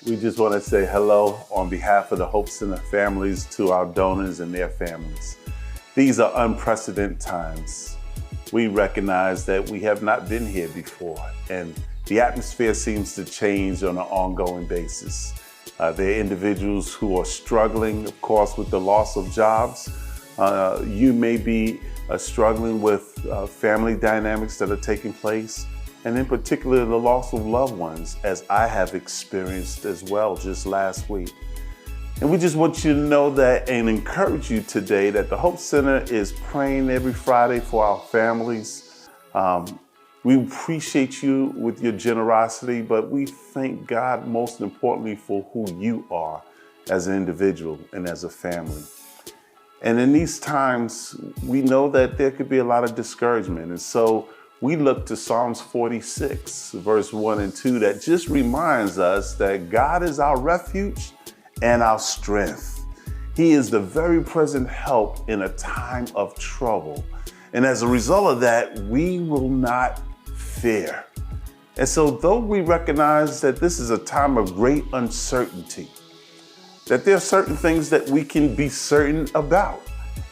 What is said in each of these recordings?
We just want to say hello on behalf of the Hope Center families to our donors and their families. These are unprecedented times. We recognize that we have not been here before, and the atmosphere seems to change on an ongoing basis. There are individuals who are struggling, of course, with the loss of jobs. You may be struggling with family dynamics that are taking place, and in particular, the loss of loved ones, as I have experienced as well just last week. And we just want you to know that and encourage you today that the Hope Center is praying every Friday for our families. We appreciate you with your generosity, but we thank God most importantly for who you are as an individual and as a family. And in these times, we know that there could be a lot of discouragement. And so we look to Psalms 46, verse 1 and 2, that just reminds us that God is our refuge and our strength. He is the very present help in a time of trouble. And as a result of that, we will not fear. And so though we recognize that this is a time of great uncertainty, that there are certain things that we can be certain about,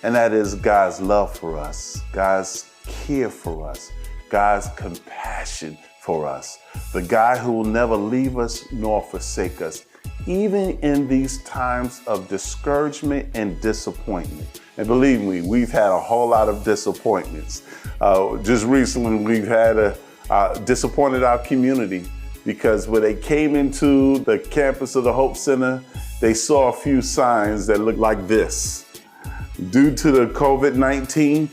and that is God's love for us, God's care for us, God's compassion for us, the God who will never leave us nor forsake us, even in these times of discouragement and disappointment. And believe me, we've had a whole lot of disappointments. Just recently, we've had disappointed our community because when they came into the campus of the Hope Center, they saw a few signs that looked like this. Due to the COVID-19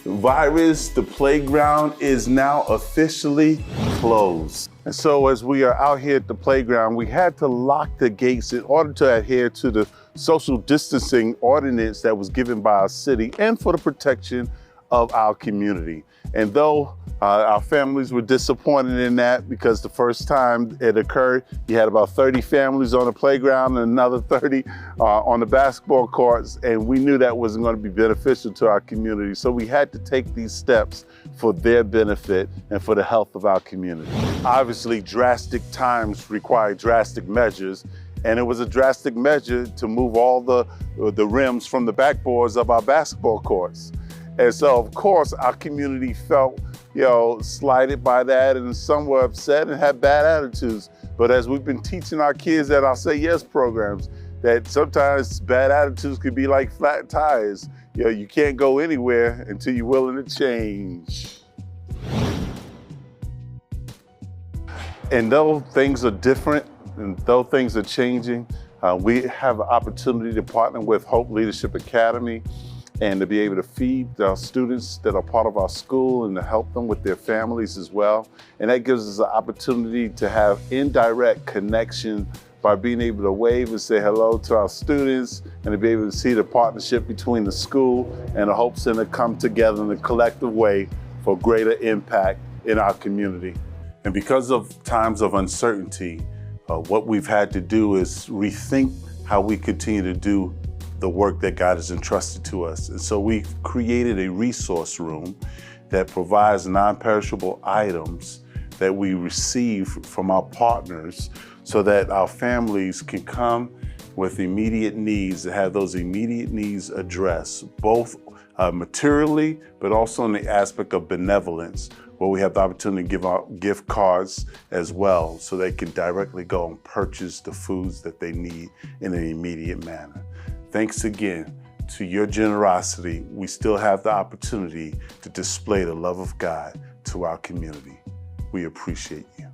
virus, the playground is now officially closed. And so as we are out here at the playground, we had to lock the gates in order to adhere to the social distancing ordinance that was given by our city and for the protection of our community. And though our families were disappointed in that because the first time it occurred, you had about 30 families on the playground and another 30 on the basketball courts, and we knew that wasn't going to be beneficial to our community. So we had to take these steps for their benefit and for the health of our community. Obviously, drastic times require drastic measures, and it was a drastic measure to move all the rims from the backboards of our basketball courts. And so, of course, our community felt, slighted by that, and some were upset and had bad attitudes. But as we've been teaching our kids at our Say Yes programs, that sometimes bad attitudes can be like flat tires. You can't go anywhere until you're willing to change. And though things are different, and though things are changing, we have an opportunity to partner with Hope Leadership Academy and to be able to feed our students that are part of our school and to help them with their families as well. And that gives us an opportunity to have indirect connection by being able to wave and say hello to our students and to be able to see the partnership between the school and the Hope Center come together in a collective way for greater impact in our community. And because of times of uncertainty, what we've had to do is rethink how we continue to do the work that God has entrusted to us. And so we've created a resource room that provides non-perishable items that we receive from our partners so that our families can come with immediate needs and have those immediate needs addressed, both materially, but also in the aspect of benevolence, where we have the opportunity to give out gift cards as well so they can directly go and purchase the foods that they need in an immediate manner. Thanks again to your generosity, we still have the opportunity to display the love of God to our community. We appreciate you.